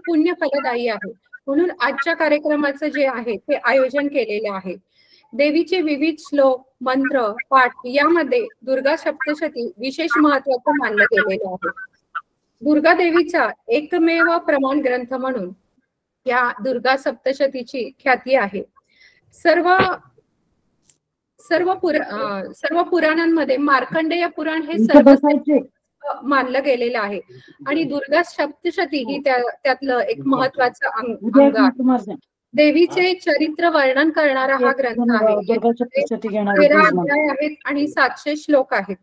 पुण्य फलदायी आहे. म्हणून आजच्या कार्यक्रमाचं जे आहे ते आयोजन केलेलं आहे. देवीचे विविध श्लोक, मंत्र, पाठ यामध्ये दुर्गा सप्तशती विशेष महत्त्वाचं मानलं गेलेलं आहे. दुर्गा देवीचा एकमेव प्रमाण ग्रंथ म्हणून या दुर्गा सप्तशतीची ख्याती आहे. सर्व पुराणांमध्ये मार्कंडेय पुराण हे सर्वश्रेष्ठ मानलं गेलेलं आहे आणि दुर्गा सप्तशती ही त्यातलं एक महत्वाचं अंग आहे. देवीचे चरित्र वर्णन करणारा हा ग्रंथ आहे. 13 अध्याय आहेत आणि 700 श्लोक आहेत.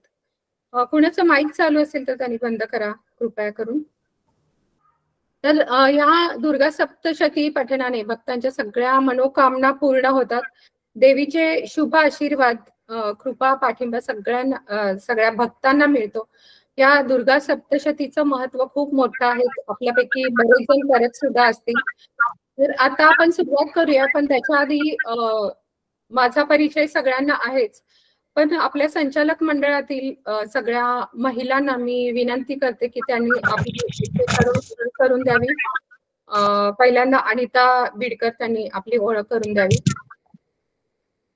कुणाचं माईक चालू असेल तर त्यांनी बंद करा कृपया करून. तर या दुर्गा सप्तशती पठणाने भक्तांच्या सगळ्या मनोकामना पूर्ण होतात. देवीचे शुभ आशीर्वाद, कृपा, पाठिंबा सगळ्या भक्तांना मिळतो. या दुर्गा सप्तशतीचं महत्व खूप मोठं आहे. आपल्यापैकी बरेच जण करत सुद्धा असतील. तर आता आपण सुरुवात करूया, पण त्याच्या आधी माझा परिचय सगळ्यांना आहेच, पण आपल्या संचालक मंडळातील सगळ्या महिलांना मी विनंती करते की त्यांनी आपली करून द्यावी. पहिल्यांदा अनिता बिडकर त्यांनी आपली ओळख करून द्यावी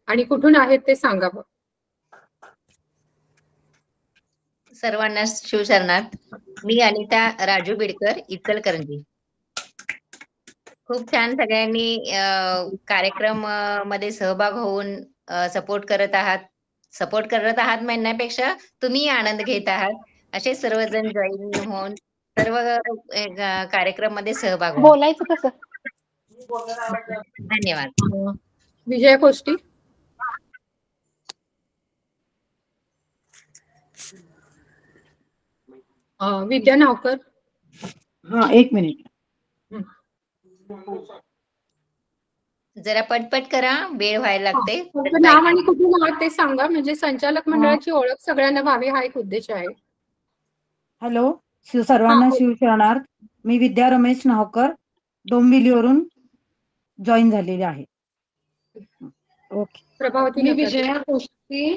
आणि कुठून आहेत ते सांगावं. सर्वांना शिवशरणार्थ. मी अनिता राजू बिडकर, इचलकरंजी. खूप छान सगळ्यांनी कार्यक्रम मध्ये सहभाग होऊन सपोर्ट करत आहात म्हणण्यापेक्षा तुम्ही आनंद घेत आहात. असे सर्वजण जॉईन होऊन सर्व कार्यक्रम मध्ये सहभाग बोलायचं कसं. धन्यवाद. विजया कोष्टी. विद्या नावकर. हा, एक मिनिट. जरा पटपट करा, वेळ व्हायला लागते. नाव आणि कुठून आहात ते सांगा, म्हणजे संचालक मंडळाची ओळख सगळ्यांना व्हावी हा एक उद्देश आहे. हॅलो, सर्वांना शिवशरणार्थ. मी विद्या रमेश नावकर डोंबिवलीवरून जॉईन झालेले आहे. ओके. प्रभावती. मी विजया कोष्टी.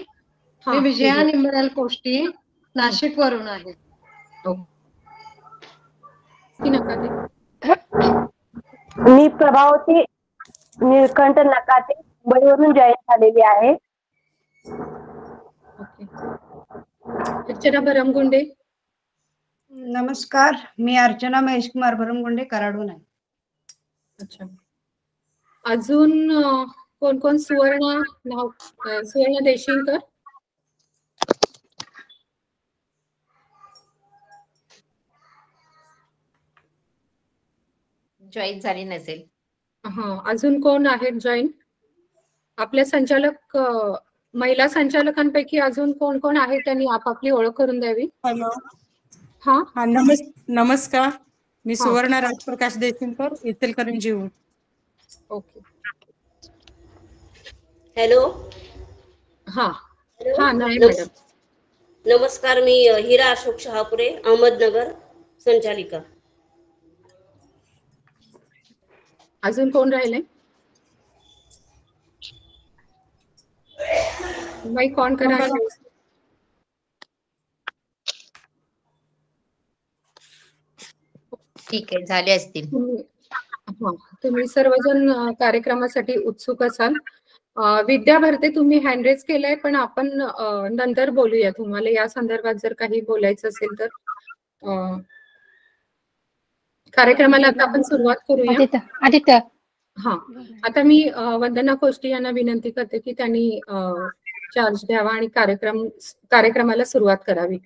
मी विजया निंबराल कोष्टी नाशिक वरून आहे. मी प्रभावती निळकंठ नकाते मुंबईवरून जॉईन झालेली आहे. अर्चना भरमगुंडे. नमस्कार, मी अर्चना महेश कुमार भरमगुंडे कराडून आहे. अच्छा. अजून कोण कोण? सुवर्ण देशिंगकर. जॉईन झाली नसेल. अजून कोण आहेत जॉईन? आपल्या संचालक महिला संचालकांपैकी अजून कोण कोण आहे त्यांनी आपापली ओळख करून द्यावी. हॅलो. हा, नमस्कार, मी सुवर्णा राजप्रकाश देशिंगकर, इचलकरंजी. ओके. हॅलो. नाही मॅडम. नमस्कार, मी हिरा अशोक शहापुरे, अहमदनगर, संचालिका. अजून कोण राहिले? माईक ऑन करा. ठीक आहे, झाले असतील. तुम्ही सर्वजण कार्यक्रमासाठी उत्सुक असाल. विद्या भरते तुम्ही हँड रेज केलंय, पण आपण नंतर बोलूया. तुम्हाला या संदर्भात जर काही बोलायचं असेल तर कार्यक्रमाला आता आपण सुरुवात करूया. आता मी वंदना कोष्टी यांना विनंती करते की त्यांनी चार्ज द्यावा आणि कार्यक्रमाला सुरुवात करावी.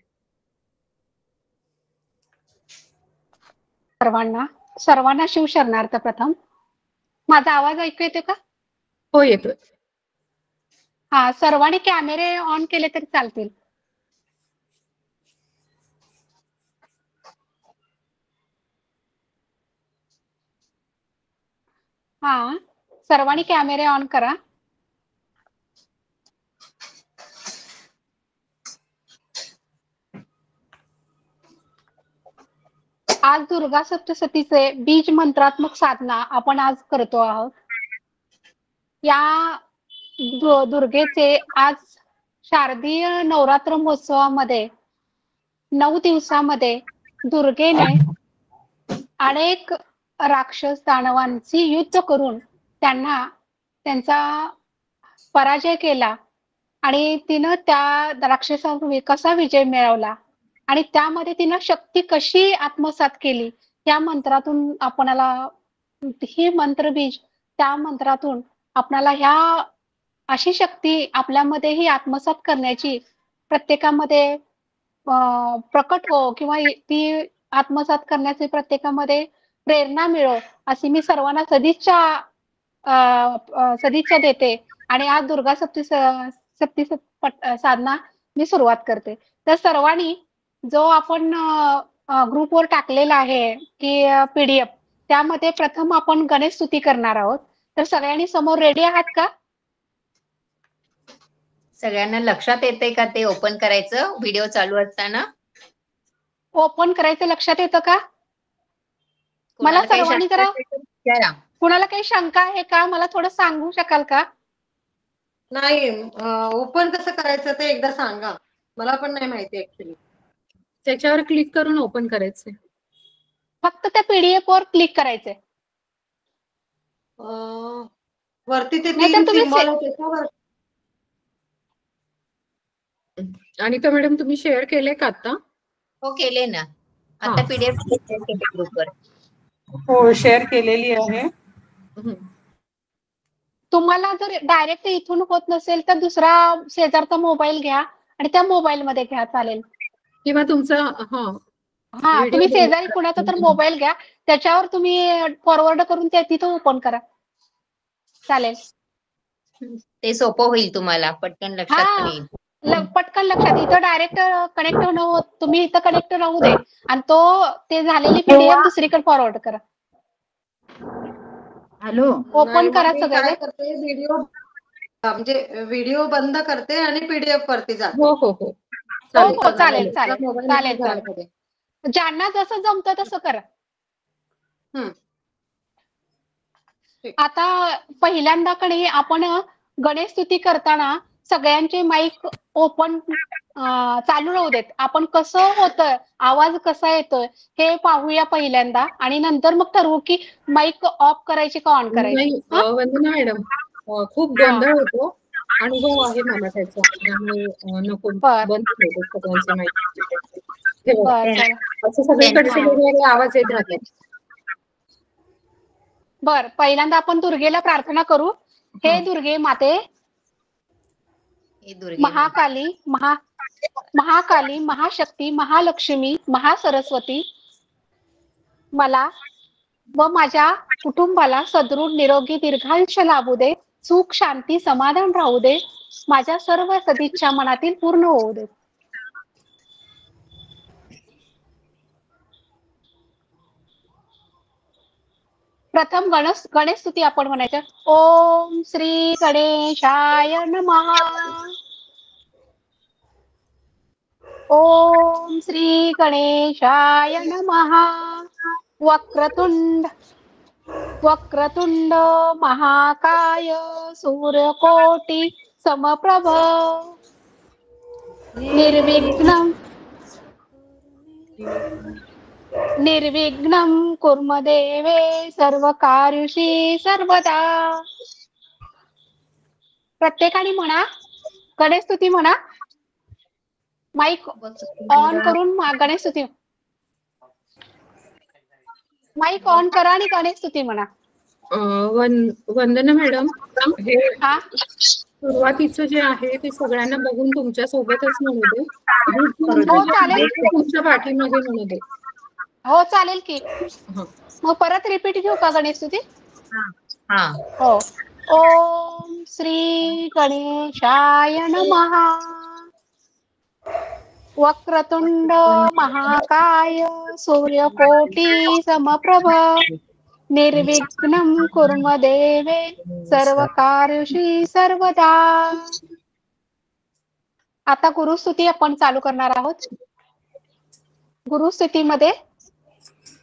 सर्वांना शिवशरणार्थ. प्रथम माझा आवाज ऐकू येतो का? हो, येतोय. सर्वांनी कॅमेरे ऑन केले तरी चालतील. सर्वांनी कॅमेरे ऑन करा. आज दुर्गा सप्तशतीचे बीज मंत्रात्मक साधना आपण आज करतो आहोत. या दुर्गेचे आज शारदीय नवरात्र महोत्सवामध्ये 9 दिवसामध्ये दुर्गेने अनेक राक्षस दानवांची युद्ध करून त्यांचा पराजय केला आणि तिनं त्या राक्षसावर कसा विजय मिळवला आणि त्यामध्ये तिनं शक्ती कशी आत्मसात केली या मंत्रातून आपणाला ही मंत्रबीज त्या मंत्रातून आपणाला ह्या अशी शक्ती आपल्यामध्येही आत्मसात करण्याची प्रत्येकामध्ये प्रकट हो किंवा ती आत्मसात करण्याची प्रत्येकामध्ये प्रेरणा मिळो अशी मी सर्वांना सदिच्छा देते आणि आज दुर्गा सप्ती साधना मी सुरुवात करते. तर सर्वांनी जो आपण ग्रुपवर टाकलेला आहे की PDF त्यामध्ये प्रथम आपण गणेश स्तुती करणार आहोत. तर सगळ्यांनी समोर रेडी आहात का? सगळ्यांना लक्षात येते का ते ओपन करायचं व्हिडिओ चालू असताना? ओपन करायचं लक्षात येतं का? मला सर्वांनी जरा कुणाला काही शंका आहे का मला थोडं सांगू शकाल का? नाही, ओपन कसं करायचं ते एकदा सांगा, मला पण नाही माहिती ऍक्च्युली. त्याच्यावर क्लिक करून ओपन करायचंय. फक्त त्या PDF वर क्लिक करायचंय. वरती ते नाहीतर तीन तुम्ही सिम्बॉल आहे त्याच्यावर. आणि तो मॅडम तुम्ही शेअर केले का आता? हो केले ना, आता PDF ग्रुपवर. हो शेअर केलेली आहे. तुम्हाला जर डायरेक्ट इथून होत नसेल तर दुसरा शेजारचा मोबाईल घ्या आणि त्या मोबाईल मध्ये घ्या चालेल. किंवा तुमचा तुम्ही शेजारी कुणाचा तर मोबाईल घ्या त्याच्यावर तुम्ही फॉरवर्ड करून ते तिथं ओपन करा चालेल. ते सोपं होईल तुम्हाला, पटकन लक्षात पण येईल. पटकन लक्षात. इथं डायरेक्ट कनेक्ट न होत तुम्ही इथं कनेक्ट राहू दे आणि ते झालेली PDF दुसरीकडे फॉरवर्ड करा. हॅलो ओपन करा सगळं. व्हिडिओ म्हणजे व्हिडिओ बंद करते आणि PDF वरती जाते. हो हो हो चालेल चालेल चालेल. ज्यांना जसं जमतं तसं करा. आता पहिल्यांदा कडे आपण गणेश स्तुती करताना सगळ्यांचे माईक ओपन चालू राहू देत. आपण कसं होतं आवाज कसा येतोय हे पाहूया पहिल्यांदा आणि नंतर मग ठरवू की माईक ऑफ करायची का ऑन करायची. वंदना मॅडम, खूप गोंधळ होतो, अनुभव आहे मला त्याचा, त्यामुळे नको बंद होतो सगळ्यांचं माहिती. असं सगळीकडचे वेगवेगळे आवाज येत राहतात. बर, पहिल्यांदा आपण दुर्गेला प्रार्थना करू. हे दुर्गे माते, महाकाली, महाकाली, महाशक्ती, महालक्ष्मी, महासरस्वती, मला व माझ्या कुटुंबाला सदृढ निरोगी दीर्घायुष्य लाभू दे, सुख शांती समाधान राहू दे, माझ्या सर्व सदिच्छा मनातील पूर्ण होऊ दे. प्रथम गणेश स्तुती आपण म्हणायचं. ओम श्री गणेशाय नमः. ओम श्री गणेशाय नमः. वक्रतुंड महाकाय सूर्यकोटि समप्रभ निर्विघ्नं कुर्म देवे सर्व कार्यषी सर्वदा. प्रत्येकाने म्हणा, गणेश स्तुती म्हणा. माईक ऑन करून गणेश स्तुती, माईक ऑन करा आणि गणेश स्तुती म्हणा. वंदना मॅडम, हे सुरुवातीचं जे आहे ते सगळ्यांना बघून तुमच्या सोबतच म्हणू दे. हो चालेल, तुमच्या पाठीमागे म्हणू दे. हो चालेल की. मग परत रिपीट घेऊ का गणेश स्तुती? हो. ओम श्री गणेशाय नमः. वक्रतुंड महाकाय सूर्यकोटि समप्रभ निर्विघ्नं कुर्म देवे सर्व कार्यषी सर्वदा. आता गुरुस्तुती आपण चालू करणार आहोत. गुरुस्तुतीमध्ये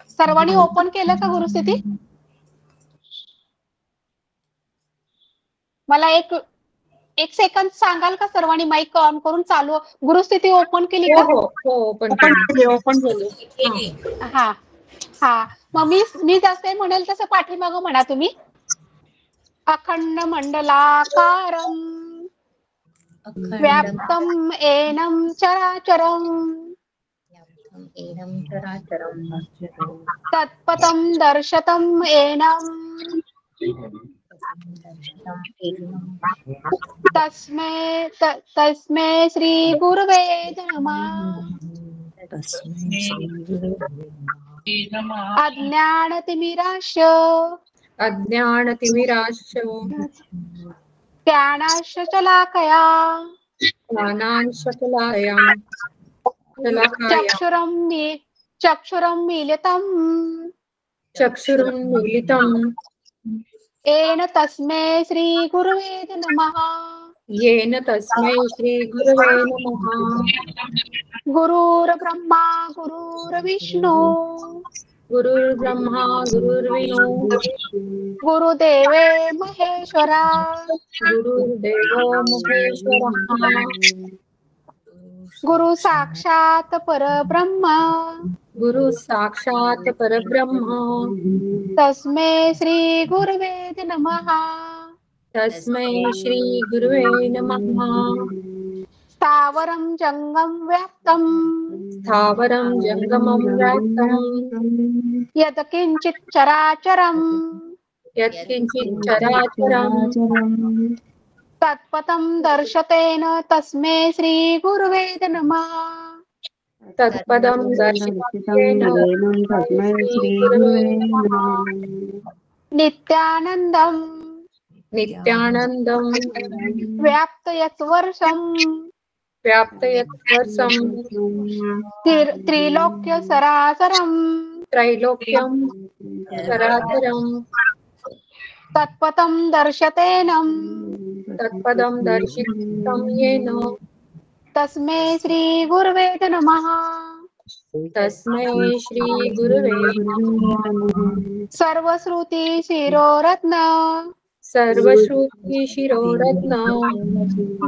सर्वांनी ओपन केलं का गुरुस्तुती? मला एक सेकंद सांगाल का सर्वांनी माईक ऑन करून चालू गुरुस्थिती ओपन केली का? हो ओपन केली. हा. मग मी जसे म्हणेल तसं पाठीमागं म्हणा तुम्ही. अखंड मंडलाकारं व्याप्तं येनं चराचरं एनं चराचरं तत्पदं दर्शतं येनं तस्मै श्री गुरवे नमः. अज्ञानतिमिराश्य ज्ञानाश्च शलाकया चक्षुरं मीलितं येन तस्मै श्री गुरवे नमः. गुरुर्ब्रह्मा गुरुर्विष्णू गुरुदेवे महेश्वरा गुरु साक्षात परब्रह्म तस्मै श्री गुरवे नमः. स्थावरं जंगम व्याप्तं यत्किंचित् चराचरं तत्पदं दर्शतेन तस्मै श्री गुरवे नमः. नित्यानंदं व्याप्तयत्वर्षं त्रिलोक्य सरासरं तत्पदं दर्शतेनं तस्मै श्री गुरवे नमः. सर्वश्रुति शिरोरत्न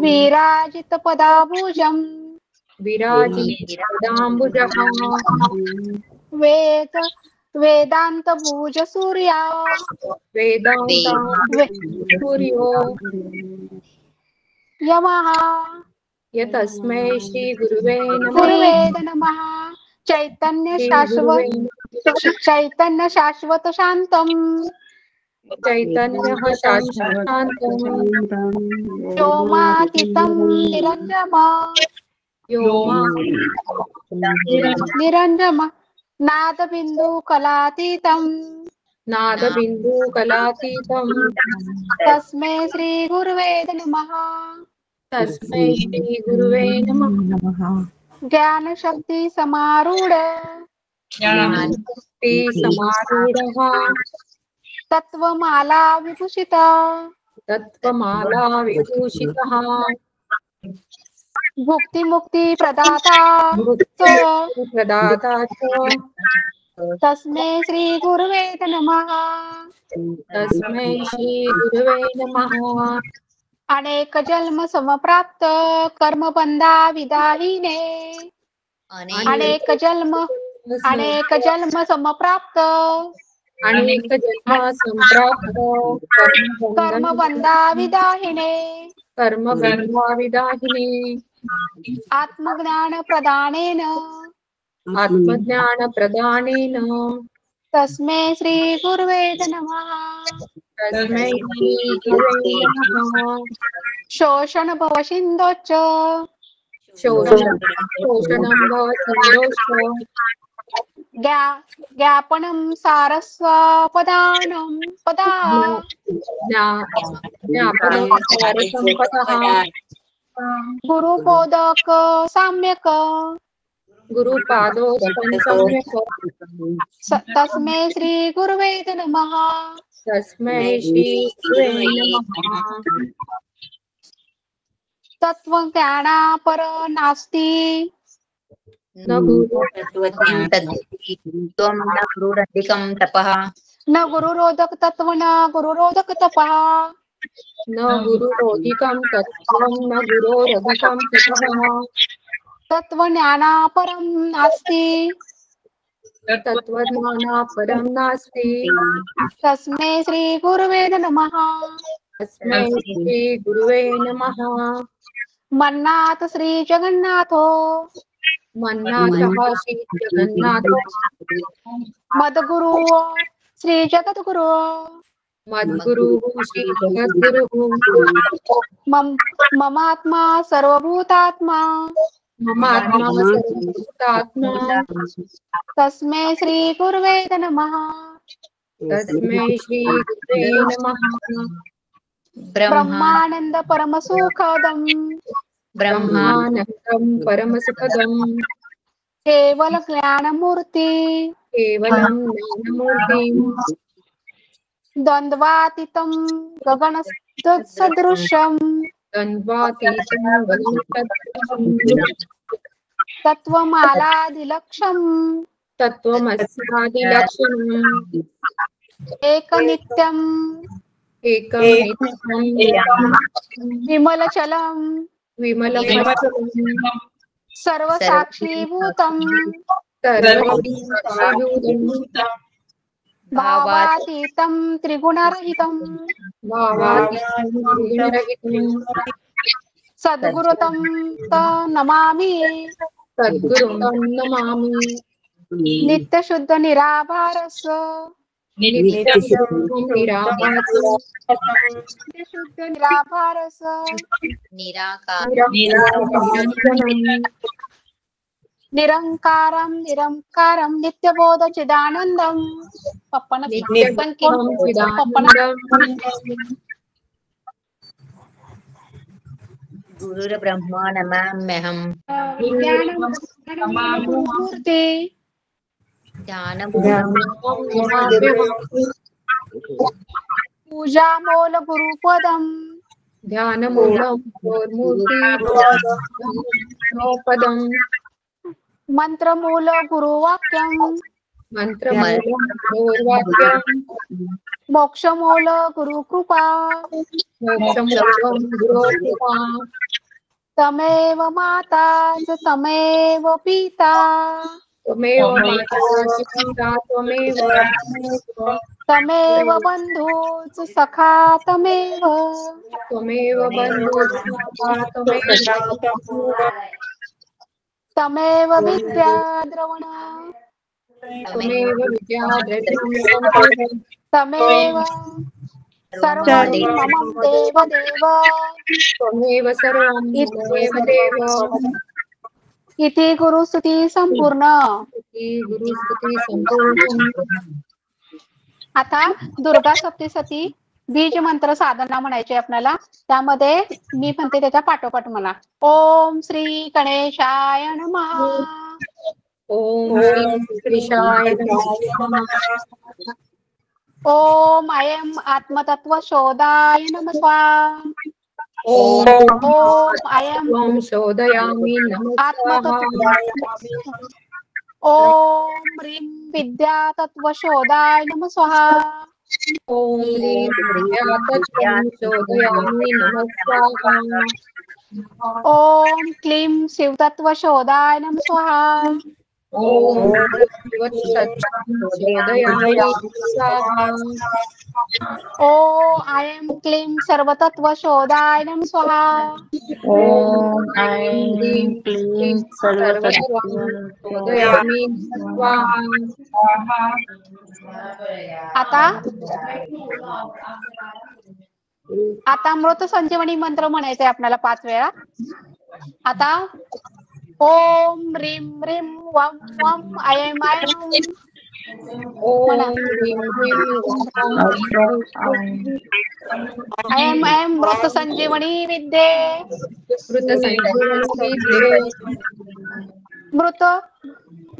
विराजित पदाभुजं वेदांत भुज सूर्या यमः तस्मै श्री गुरुवे नमः. चैतन्य शाश्वत शांतं व्योमातीतं निरंजम नादबिंदु कलातीतं तस्मै श्री गुरुवे नमः. ज्ञान शक्ति समारूढ़ तत्वमाला विभूषिता भुक्ति मुक्ति प्रदाता तस्मै श्री गुरुवे नमः. अनेक जन्म समप्राप्त कर्मबंधा विदाहिने अनेक जन्म समप्राप्त कर्मबंधा विदाहिने आत्मज्ञान प्रदानेन तस्मै श्री गुरुवे नमः. शोषण भवसिन्धोश्च ज्ञापनं सारस्वपदानं गुरुपोदक सम्यक तस्मै श्री गुरुवे नमः. तत्वज्ञानापर नास्ति न गुरुरोधक तत्व न गुरुरोधक तपः तत्वज्ञानापरं नास्ति तत्त्वज्ञानापरं नास्ति। तस्मै श्री गुरुवे नमः। तस्मै श्री गुरुवे नमः। मन्नाथ श्री जगन्नाथो मन्नाथः श्री जगन्नाथो मद्गुरु श्री जगद्गुरु मद्गुरुः श्री जगद्गुरुः ममात्मा सर्वभूतात्मा ममात्मा सर्वभूतात्मा। तस्मै श्री गुरुवे नमः। तस्मै श्री गुरुवे नमः। ब्रह्मानंद परमसुखदं ब्रह्मानन्दं परमसुखदं केवल ज्ञानमूर्ति केवलं ज्ञानमूर्तिं द्वन्द्वातीतं गगनसदृशं द्वन्द्वातीतं गगनसदृशं तत्त्वमालादिलक्ष्यं तत्त्वमस्यादिलक्षणम् एकनित्यं एकं नित्यं विमलचलं विमलमचलं सर्वसाक्षीभूतं सर्वसाक्षीभूतं भावातीतं त्रिगुणरहितं भावातीतं त्रिगुणरहितं सद्गुरुतं नमामि सद्गुरुं नमामि। नित्यशुद्ध निराभारस नित्यशुद्धं निराभासं नित्यशुद्ध निराभारस निरंकारं निरंकारं नित्यबोध चिदानंदं पप्पन गुरुर्ब्रह्मा नमाम्यहम् मूर्ते पूजा मूल गुरुपदं ध्यानमूलं मूर्तिपदं मंत्रमूल गुरुवाक्यं मंत्रमूलं गुरुवाक्यं मोक्षमूल गुरुकृपा मोक्षमूलं गुरुकृपा। तमेव माता च तमेव पिता त्वमेव माता च पिता त्वमेव तमेव बंधू च सखा तमेव त्वमेव बन्धुः तमेव विद्या द्रवण त्वमेव विद्याद्रविणं तमेव सर्वं मम देव देव त्वमेव सर्वं मम देव। इति गुरुस्तुती संपूर्ण। गुरुस्तुती संपूर्ण। आता दुर्गा सप्तशती बीज मंत्र साधना म्हणायची आपल्याला, त्यामध्ये मी म्हणते त्याच्या पाठोपाठ म्हणा. ओम श्री गणेशाय नमः. ओम श्री गणेशाय नमः. ओम अयम आत्मतत्व शोधाय नमः. ओम अयम शोधयामि नमः. ओम ह्रीं विद्या तत्व शोधाय नमः स्वाहा. ओम ह्रीं विद्या तत्व शोधयामि नमः स्वाहा. ओम क्लीं शिवतत्व शोधाय नमः स्वाहा. ओम शोधयामि स्वाहा. ओम ऐं क्लीं सर्वतत्व शोधाय नमः स्वाहा. ओम ऐं क्लीं सर्वतत्व शोधयामि स्वाहा. आता मृत संजीवनी मंत्र म्हणायचंय आपल्याला 5 वेळा. आता ओम ह्रीं ह्रीं वम वम ऐं ऐं ओम ह्रीं ह्रीं ऐं ऐं मृत संजीवनी विद्ये. मृत संजीवनी विद्ये.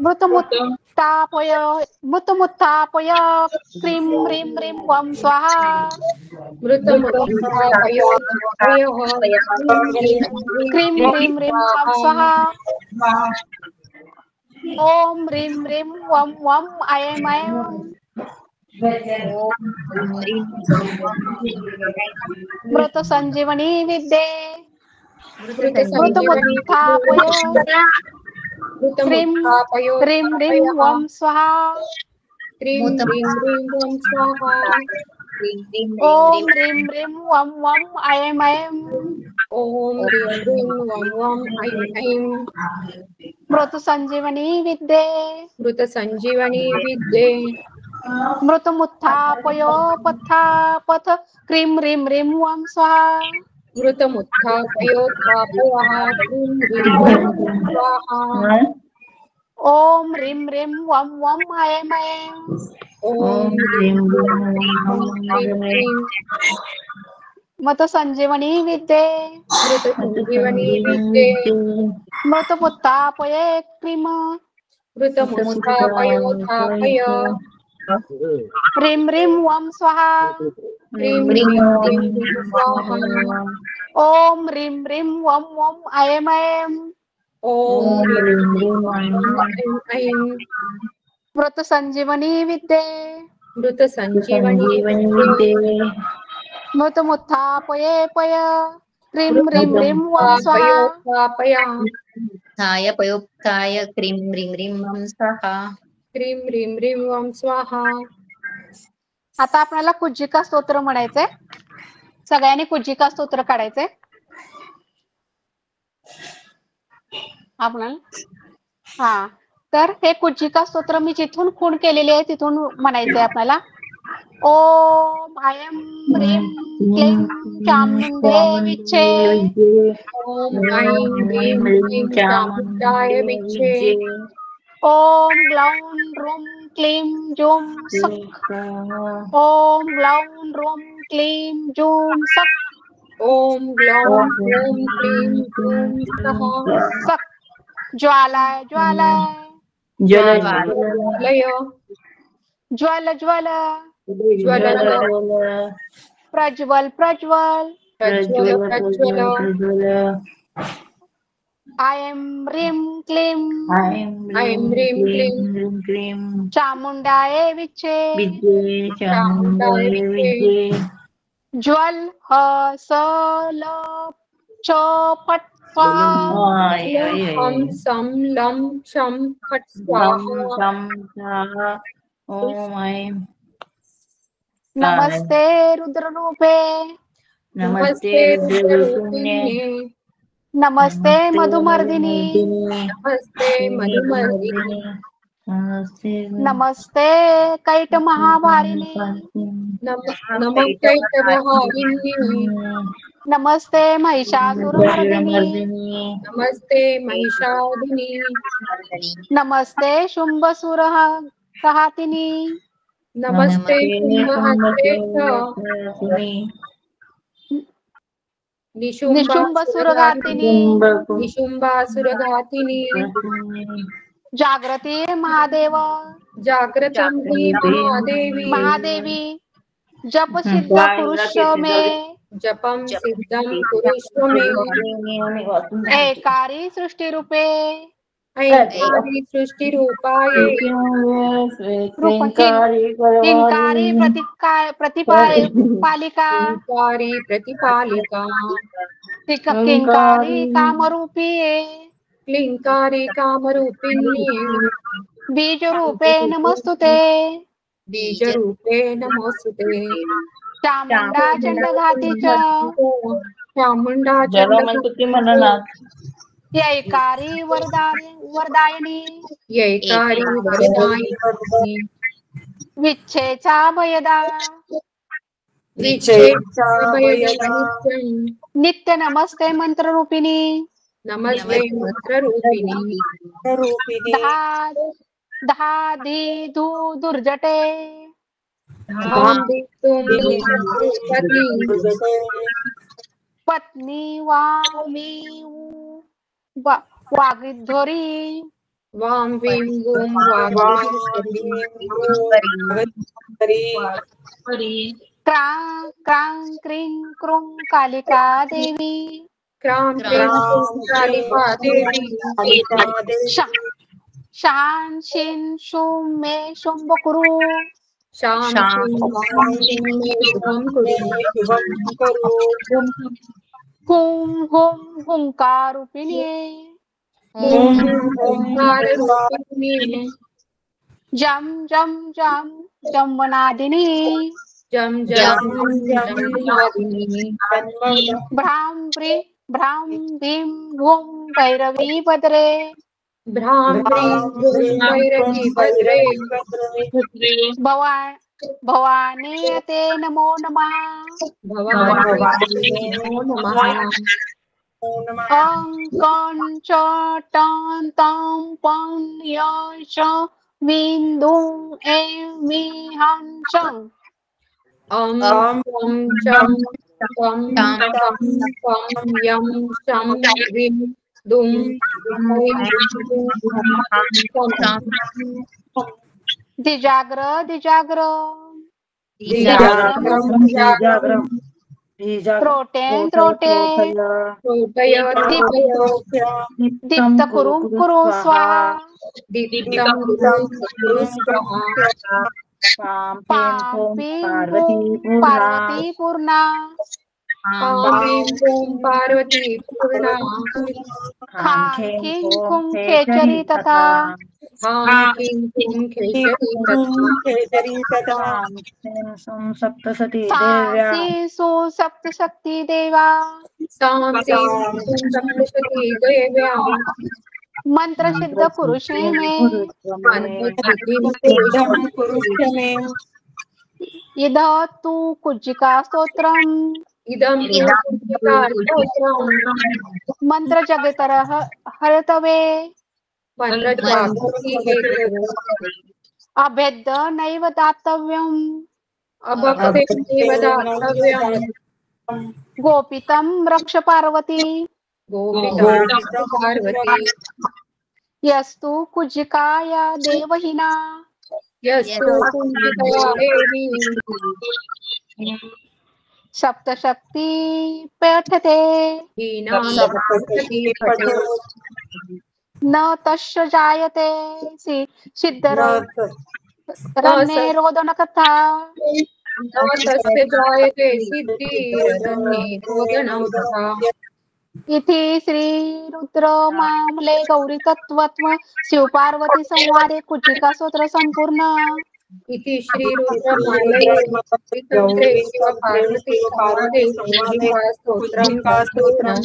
मृतमुत्थापय क्रीं ह्रीं ह्रीं वम स्वाहा. मृतमुत्थापय क्रीं ह्रीं ह्रीं वम स्वाहा. ओम ह्रीं ह्रीं वम वम ऐं ऐं मृत संजीवनी विद्ये. मृतमुत्थापय ऋतमुत्थापयो ह्रीं ह्रीं वं स्वाहा ह्रीं ह्रीं ह्रीं ॐ स्वाहा ॐ ह्रीं ह्रीं वं वं ऐं ऐं ॐ ह्रीं ह्रीं वं वं ऐं ऐं मृतसंजीवनी विद्ये मृतसंजीवनी विद्ये मृतमुत्थापयोपत्थापथ क्रीं ह्रीं ह्रीं वं स्वाहा मृतमुत्थापयोत्थापयः ह्रीं ह्रीं ॐ स्वाहा ॐ ह्रीं ह्रीं वं वं ऐं ऐं ॐ ह्रीं ह्रीं ह्रीं मृतसंजीवनी विद्ये मृतसंजीवनी विद्ये मृतमुत्थापये क्रीं मृतमुत्थापयोत्थापय ह्रीं ह्रीं वं स्वाहा ह्रीं ह्रीं ह्रीं स्वाहा ॐ ह्रीं ह्रीं वं वं ऐं ऐं ॐ ह्रीं ह्रीं ऐं ऐं मृतसंजीवनी विद्ये मृतसंजीवनी विद्ये मृतमुत्थापये पय क्रीं ह्रीं ह्रीं वं स्वाहा मृतमुत्थापयोत्थापय उत्थाय पयोत्थाय क्रीं ह्रीं ह्रीं वं स्वाहा ह्रीं ह्रीं ह्रीं ॐ स्वाहा आता आपल्याला कुज्जिका स्तोत्र म्हणायचंय. सगळ्यांनी कुज्जिका स्तोत्र काढायचंय. आपल्याला हा तर हे कुज्जिका स्तोत्र मी जिथून खूण केलेली आहे तिथून म्हणायचंय आपल्याला. ओम ऐं ह्रीं क्लीं चामुंडे विच्छे ॐ ऐं ह्रीं क्लीं चामुण्डाय विच्छे ओम ग्लौं रूं क्लीं जूं सख ओम ग्लौं रूं क्लीं जूं सख ॐ ग्लौं ह्रूं क्लीं जूं सः सख ज्वालाय ज्वालाय ज्वालय ज्वल ज्वल ज्वल प्रज्वल प्रज्वल प्रज्वल प्रज्वल ऐं ह्रीं क्लीं ऐं ह्रीं क्लीं चामुंडाय विच्छे चामुण्डाय विच्छे ज्वल ह स ल च फट स्वाहा हं सं लं क्षं फट् स्वाहा नमस्ते रुद्ररूपे नमस्ते रुद्ररूपिणे नमस्ते मधुमर्दिनी नमस्ते मधुमर्दिनी नमस्ते कैट महाभारिणी नमस्ते चैतन्यहारिणी नमस्ते महिषासुरमर्दिनी नमस्ते महिषादिनी नमस्ते शुंभसुरसहातिनी नमस्ते कुंभहस्तेश निशुंभसुरघातिनी निशुंभासुरघातिनी जागृती महादेव जाग्रतं हि महादेवी महादेवी जप सिद्ध पुरुष मे जपं सिद्धं कुरुष्व मे एकारी सृष्टी रूपे ऐकारी सृष्टिरूपाये किंकारी प्रतिपालिका ऐकारी प्रतिपालिका किंकारी कामरूपीये क्लींकारी कामरूपिणी बीज रूपे नमस्तुते बीजरूपे नमोस्तुते चामुंडा चंडघाती च चामुंडा चंडघाती यैकारी वरदायिनी यैकारी वरदायिनी विच्छेचा भयदा विच्छेचा भयदा नित्यं नित्य नमस्ते मंत्ररूपिणी नमस्ते मंत्ररूपिणी दहा धी धू दुर्जटे पत्नी वामी वागिद्धोरी वाम वीम गुम वागीश्वरी क्रां क्रां क्रीं क्रूं कालिका देवी क्रां क्रीं क्रूं कालिका देवी शां शिं शुं मे शुंभकुरु शां शिं मे शुभं कुरु हुं हुं हुंकारूपिणी ओम ओंकार रूपिणी जम जम जम जमनादिनी जम जम जमनादिनी भ्राम भीम भूम भैरवी भद्रे भ्राम प्रीं भूं भैरवी भद्रे भवानी ते नमो नमः भवानी नमः कं च टं तं पं यश विन्दुं एं हं चं ॐ चं तं पं यं शं विं दुं दिजाग्र त्रोटें दीप्त कुरु स्वाहा दीप्तं कुरु स्वाहा पार्वती पूर्णा पार्वती पूर्णा खां खुं खेचरी तथा सप्तशती सांसी सप्तशक्ति देवा सप्तशती देव्या मंत्र सिद्ध पुरुषे में इद तु कुज्जिका स्तोत्रम इदं मंत्र जगतर हरतवे अभेद नैव दातव्यम् गोपितं रक्ष पार्वती यस्तु कुज्जिकाया देवहीना सप्तशक्ति पठते न तस्य जायते सिद्धरण्ये रोदन कथा इति श्री रुद्र मामले गौरी तत्वत्व शिव पार्वती संवादे कुज्जिका स्तोत्र संपूर्ण इति श्री रुद्र मामले शिव पार्वती संवादे कुज्जिका स्तोत्रम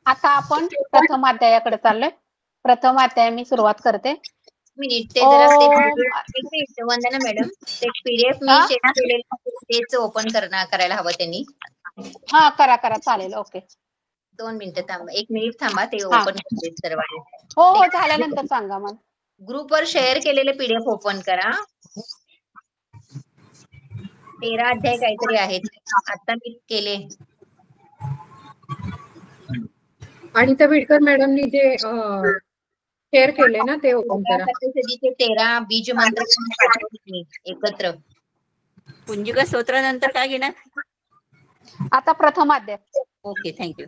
आता आपण प्रथम अध्यायाकडे चाललोय. प्रथम अध्याय मी सुरुवात करते. मिनिट ते जरा एक मिनिट वंदना मॅडम ते पीडीएफ मी शेअर केलेलं तेच ओपन करायला हवं त्यांनी. हा करा चालेल. ओके 2 मिनिटं थांबा. 1 मिनिट थांबा ते ओपन करते सर्व. हो झाल्यानंतर सांगा मला. ग्रुपवर शेअर केलेले पीडीएफ ओपन करा. 13 अध्याय काहीतरी आहेत. आता मी केले. आणि त्या विडकर मॅडमनी जे शेअर केले ना ते ओपन करा. 13 बीज मंत्र एकत्र. कुंजिका स्तोत्रानंतर काय घेणार? आता प्रथम अध्याय. Okay thank you.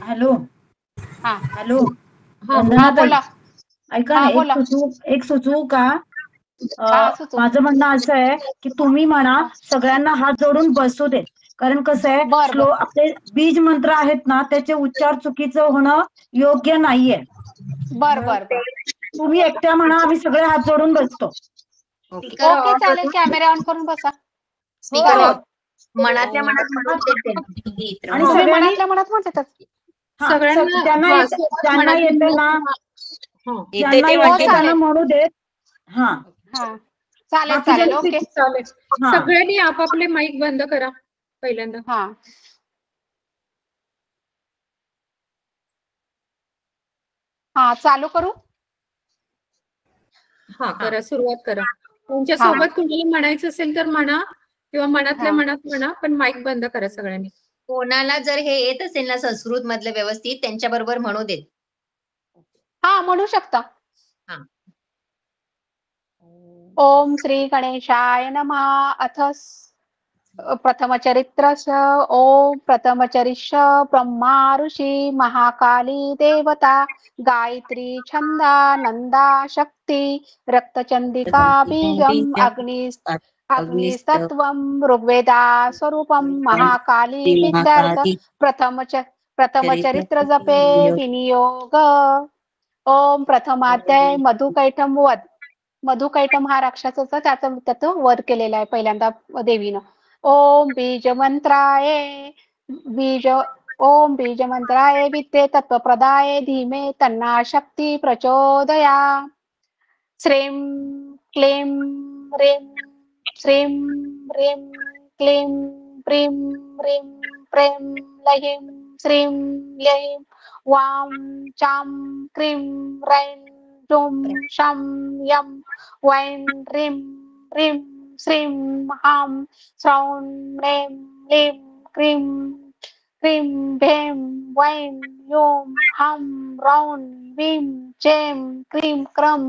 हॅलो बोला. ऐका ना, एक सुचवू का? माझं म्हणणं असं आहे की तुम्ही म्हणा सगळ्यांना हात जोडून बसू दे. कारण कसं आहे आपले बीज मंत्र आहेत ना त्याचे उच्चार चुकीचं होणं योग्य नाहीये. बर तुम्ही एकट्या म्हणा, आम्ही सगळे हात जोडून बसतो. ओके चालेल. कॅमेरा ऑन करून बसा. मनातल्या मनात आणि मनातल्या मनात म्हणतात ज्यांना येते ना त्यांना म्हणू देत. चालेल. ओके चालेल. सगळ्यांनी आपापले माईक बंद करा पहिल्यांदा. चालू करू. करा, सुरुवात करा. तुमच्या सोबत कुणाला म्हणायचं असेल तर म्हणा किंवा मनातल्या मनात म्हणा, पण माईक बंद करा सगळ्यांनी. कोणाला जर हे येत असेल ना संस्कृत मधलं व्यवस्थित त्यांच्या बरोबर म्हणू देत. म्हणू शकता. ओम श्री गणेशाय नमः. अथ प्रथमचरित्रस्य ओम प्रथमचरिष्य ब्रह्मा ऋषी महाकाली देवता गायत्री छंदा नंदा शक्ती रक्तचंडिका बीजम अग्निस्तत्वं ऋग्वेदा स्वरूपं महाकाली विद्यार्थ प्रथमचरित्र जपे विनियोग. ओम प्रथमाध्याय मधुकैटम वध. मधुकैटम हा राक्षसाचा त्याचं वध केलेला आहे पहिल्यांदा देवीनं. ओम बीजमंत्राय विद्ये तत्वप्रदाय धीमे तन्ना शक्ती प्रचोदया. श्रीं क्लीं ह्रीं श्रीं ह्रीं क्लीं प्रीं ह्रीं प्रें लहीं श्रीं ल्यैं वां चां क्रीं रैं जूं शं यं वैं ह्रीं ह्रीं श्रीं हां श्रौं म्लें लीं क्रीं क्रीं भें वैं यूं हं रौं वीं चैं क्रीं क्रं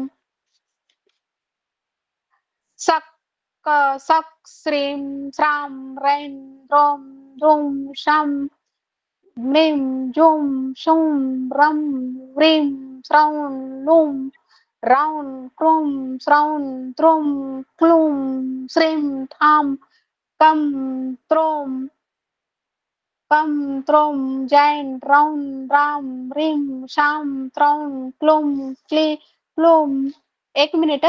सक श्रीं श्रां रैं रौं जूं शं म्लीं जूं शूं रं व्रीं श्रौं लूं रौं क्रूं श्रौं त्रूं क्लूं श्रीं ठां कं त्रों जैं रौं रां ह्रीं शां त्रौं क्लूं क्लूं. 1 मिनिट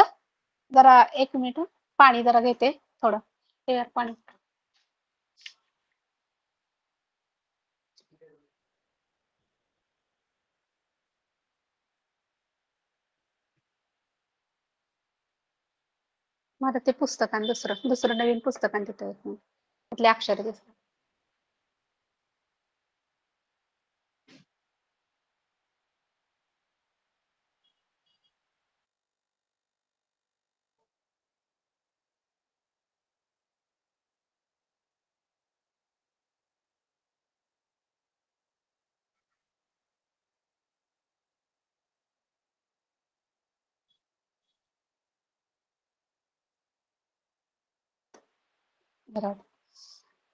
जरा 1 मिनिट पाणी जरा घेते थोडं पाणी. मला ते पुस्तकान दुसरं नवीन पुस्तकान तिथे तिथले अक्षर दिसतात.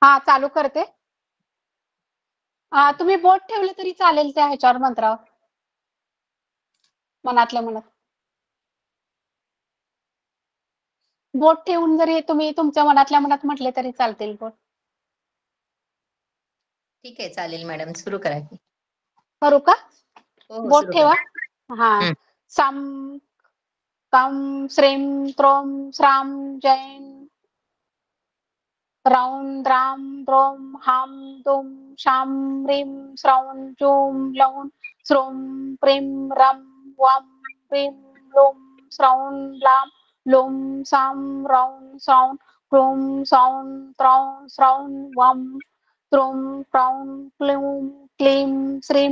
हा चालू करते. तुम्ही बोट ठेवले तरी चालेल त्या ह्याच्यावर मंत्रावर मनातल्या मनात. बोट ठेवून जरी तुम्ही तुमच्या मनातल्या मनात म्हटले तरी चालतील बोट. ठीक आहे चालेल मॅडम सुरू करा की. करू का? बोट सुरू ठेवा. करा. हा सम कं श्रीं त्रों श्रां जैं रौं द्रां द्रौं हां दुं शां ह्रीं श्रौं जूं लौं श्रूं प्रीं रं वं प्रीं लूं श्रौं लां लूं सां रौं श्रौं क्लूं सौं त्रौं श्रौं वं त्रूं प्रौं क्लूं क्लीं श्रीं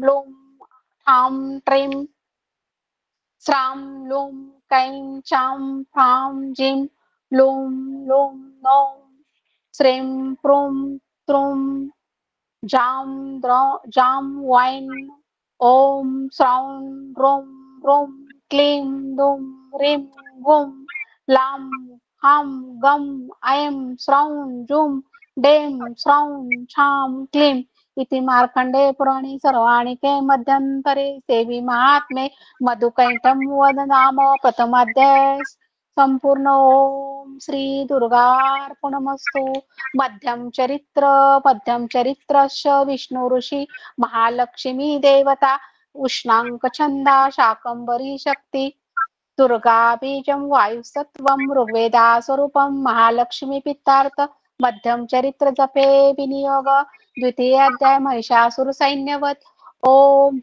लूं ठां ट्रीं श्रां लूं कैं चां फां जीं लूं लूं नौं श्रीं प्रूं त्रूं जां वैं ॐ श्रौं रूं रूं क्लीं दुं ह्रीं गुं लां हां गं ऐं श्रौं जुं डें श्रौं छां क्लीं. इति मार्कंडेय पुराणे सर्वाणिके मध्यंतरे सेवी महात्मे मधुकैटम वध नाम प्रथमाध्याय संपूर्ण. ओम श्री दुर्गार्पणमस्तु. मध्यम चरित्रस्य विष्णु ऋषी महालक्ष्मी देवता उष्णांक छंदा शाकंभरी शक्ती दुर्गा बीजं वायुसत्वं ऋग्वेदा स्वरूपं महालक्ष्मी पित्तार्थ. मध्यम चरित्र जपे विनियोग. द्वितीय अध्याय महिषासुर सैन्यवध. ओम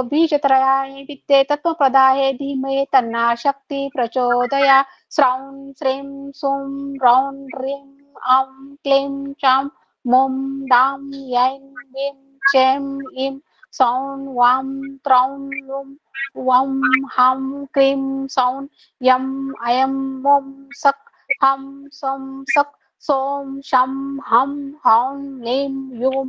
बीजत्रयाय विद्ये तत्वप्रदाय धीमहि तन्ना शक्ति प्रचोदया. श्रौं श्रीं सूं रौं ह्रीं आं क्लीं चां मुं डां यैं वीं चैं ईं सौं वां त्रौं लुं वं हं क्रीं सौं यं ऐं मुं सक हं सं सक सों शं हं हौं लीं यूं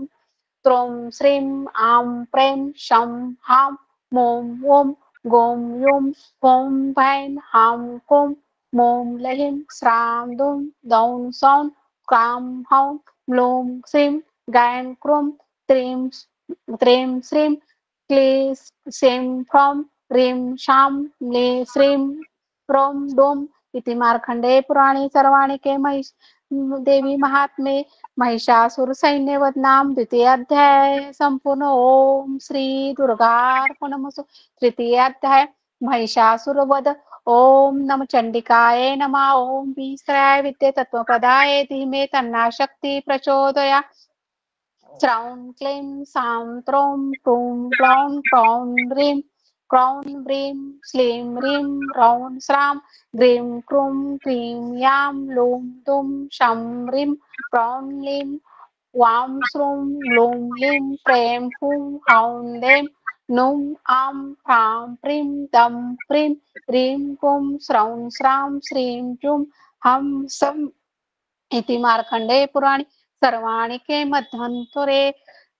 त्रों श्रीं आं प्रें शं हां मों वुं गों युं हों भैं हां कुं मों लहीं श्रां दुं दौं सौं क्रां हौं म्लूं श्रीं गैं क्रूं त्रीं श्रीं क्लीं श्रीं फ्रौं ह्रीं शां म्लीं श्रीं प्रों डुं इति मार्कंडेय पुराणे सर्वाणिके देवी महात्मे महिषासुर सैन्यवध नाम द्वितीय अध्याय संपूर्ण. ओम श्री दुर्गार्पणमस्तु. तृतीय अध्याय महिषासुर वध. ओम नम चंडिकाय नमः. ओम बीसराय विद्ये तत्वप्रदाय धीमे तन्ना शक्ति प्रचोदया. श्राउं क्लीं सां त्रौं क्रूं क्लौं क्रौं ह्रीं क्रौं व्रीं श्लीं ह्रीं रौं स्रां ग्रीं क्रूं क्रीं यां लूं दुं शं ह्रीं प्रौं लीं वां श्रूं लूं लीं प्रें हुं हौं दें नुं आं फ्रां प्रीं दं प्रीं ह्रीं कुं स्रौं स्रां श्रीं जुं हं सं इति मार्कंडेय पुराणे सर्वाणिके मध्वंतरे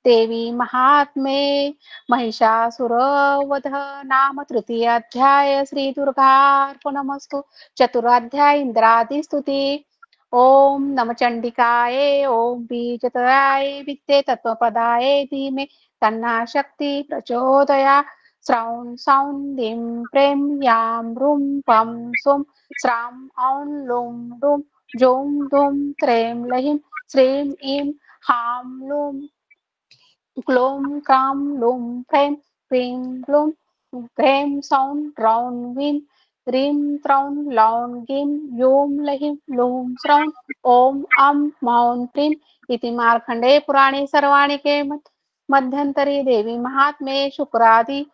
देवी महात्मे महिषासुरवध नाम तृतीय अध्याय. श्री दुर्गार्पणमस्तु. चतुराध्याय इंद्रादी स्तुति. ओम नम चंडिकाय. ओम बीजतराय विद्ये तत्वपदाय धीमे तन्ना शक्ति प्रचोदया. श्राउं सौं दीं प्रेम यां रूं पं सुं श्रां औं लूं डुं जों दुं त्रें लहिं श्रीं ईं हां लूं क्लों क्रां लूं फ्रें क्रीं लूं ह्रें सौं रौं वीं ह्रीं त्रौं लौं गीं यूं लहिं लूं स्रौं ॐ अं मौं प्रीं इति मार्कंडेय पुराणे सर्वाणिके मध्यंतरी देवी महात्मे शुक्रादि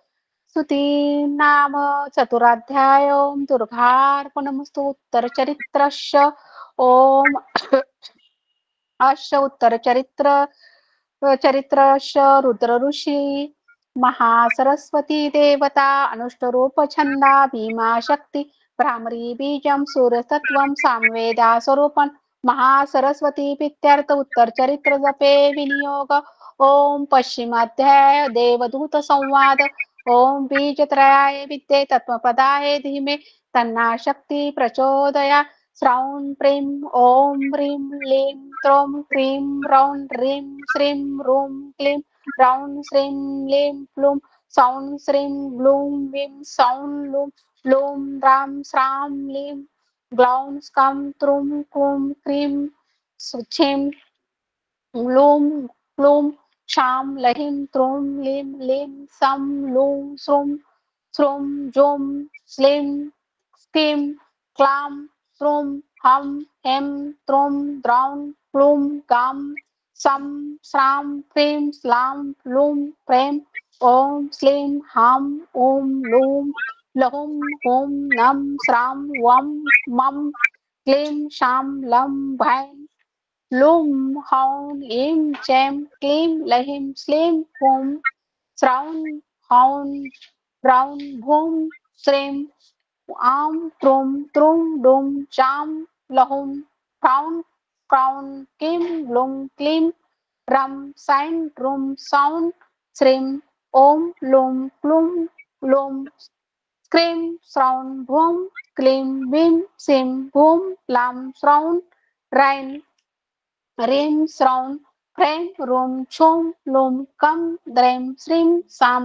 स्तुति नाम चतुराध्याय. ओम दुर्गार्पणमस्तु. उत्तर चरित्रस्य. ओम अश्य उत्तर चरित्रस्य रुद्र ऋषी महासरस्वती देवता अनुष्टरूप छंदा भीमा शक्ति भ्रामरी बीजम सूर्यतत्वम सामवेदा स्वरूपं महासरस्वती प्रीत्यर्थ उत्तर चरित्र जपे विनियोग. ओम पश्चिमाध्याय देवदूत संवाद. ओम बीजत्रयाय विद्ये तत्वपदाय धीमे तन्ना शक्ति प्रचोदया. श्राउं प्रीं ओम ह्रीं लीं त्रौं क्रीं रौं ह्रीं श्रीं रूं क्लीं रौं श्रीं लीं प्लूं सौं श्रीं ग्लूं वीं सौं लूं लूं रां श्रां लीं ग्लौं स्कं त्रुं क्रूं क्रीं सुछीं लूं क्लूं शां लहिं त्रुं लीं लीं सं लूं श्रूं श्रूं जुं श्लीं स्कीं क्लां श्रूं हं हें त्रुं द्रौं क्लूं गां सं श्रां क्रीं स्लां लूं प्रें ॐ श्लीं हां ॐ लूं लहुं हुं नं स्रां वं मं क्लीं शां लं भैं लूं हौं ईं चैं क्लीं लहिं श्लीं हुं स्रौं हौं रौं भूं श्रीं आं त्रुं त्रुं डुं चां लहुं क्रौं क्रौं क्लीं लुं क्लीं रं सैं रुं सौं श्रीं ॐ लुं क्लुं लुं क्रीं स्रौं भूं क्लीं वीं सीं भूं लां स्रौं रैं ह्रीं स्रौं ह्रें रुं छुं लुं कं द्रैं श्रीं सां